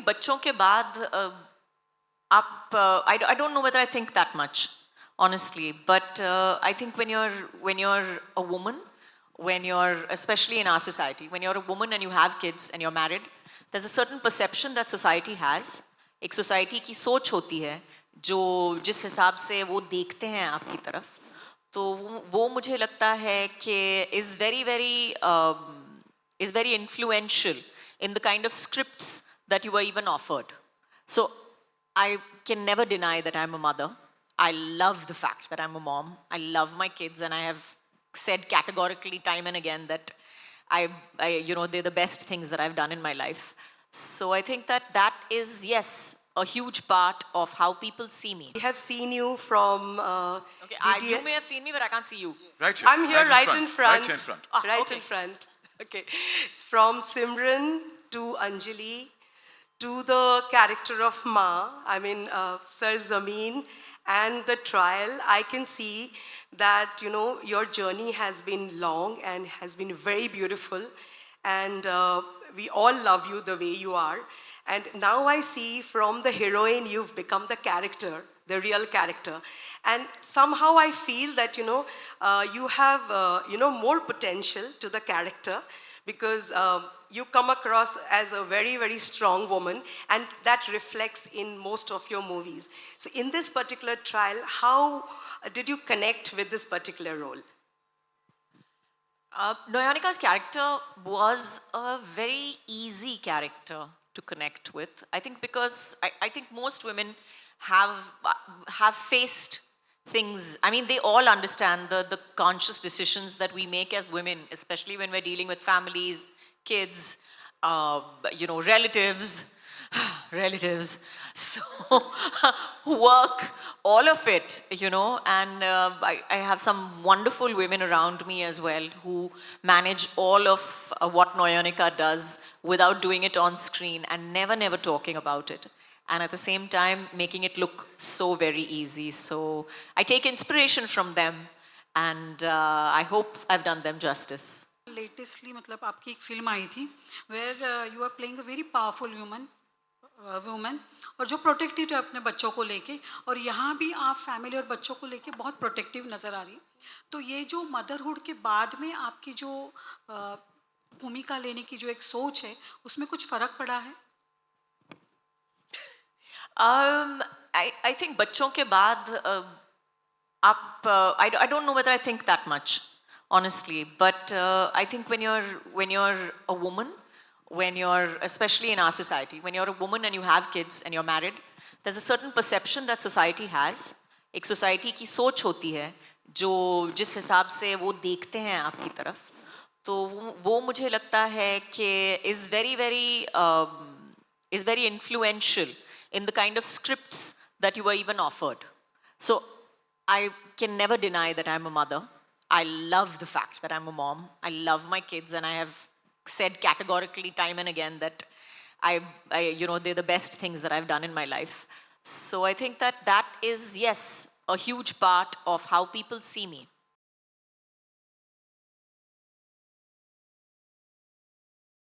think बच्चों के बाद I don't know whether I think that much, honestly. But I think when you're a woman, when you're, especially in our society, when you're a woman and you have kids and you're married, there's a certain perception that society has. एक society की सोच होती है जो जिस हिसाब से वो देखते हैं आपकी तरफ, तो वो मुझे लगता है कि is very influential in the kind of scripts that you were even offered. So I can never deny that I'm a mother. I love the fact that I'm a mom. I love my kids, and I have said categorically time and again that they're the best things that I've done in my life. So I think that is, yes, a huge part of how people see me. We have seen you from. Okay, you may have seen me, but I can't see you. Right here. I'm here right in front. Right in front. Right okay. in front. Okay. It's from Simran to Anjali to the character of Ma, I mean, Sir Zameen, and the trial. I can see that, your journey has been long and has been very beautiful. And we all love you the way you are. And now I see from the heroine, you've become the character, the real character. And somehow I feel that, you have, more potential to the character because you come across as a very, very strong woman, and that reflects in most of your movies. So in this particular trial, how did you connect with this particular role? Noyanika's character was a very easy character to connect with. I think because I think most women have faced things. I mean, they all understand the conscious decisions that we make as women, especially when we're dealing with families, kids, relatives, so work, all of it, and I have some wonderful women around me as well who manage all of what Noyanika does without doing it on screen and never talking about it. And at the same time, making it look so very easy. So I take inspiration from them, and I hope I've done them justice. Latestly, मतलब आपकी एक film आई थी where you are playing a very powerful woman और जो protective है अपने बच्चों को लेके, और यहाँ भी आप फैमिली और बच्चों को लेके बहुत प्रोटेक्टिव नज़र आ रही है. तो ये जो मदरहुड के बाद में आपकी जो भूमिका लेने की जो एक सोच है, उसमें कुछ फ़र्क पड़ा है? I think बच्चों के बाद I don't know whether I think that much, honestly. But I think when you're a woman, when you're, especially in our society, when you're a woman and you have kids and you're married, there's a certain perception that society has. एक society की सोच होती है जो जिस हिसाब से वो देखते हैं आपकी तरफ, तो वो मुझे लगता है कि is very influential in the kind of scripts that you were even offered. So I can never deny that I'm a mother. I love the fact that I'm a mom. I love my kids, and I have said categorically time and again that they're the best things that I've done in my life. So I think that is, yes, a huge part of how people see me.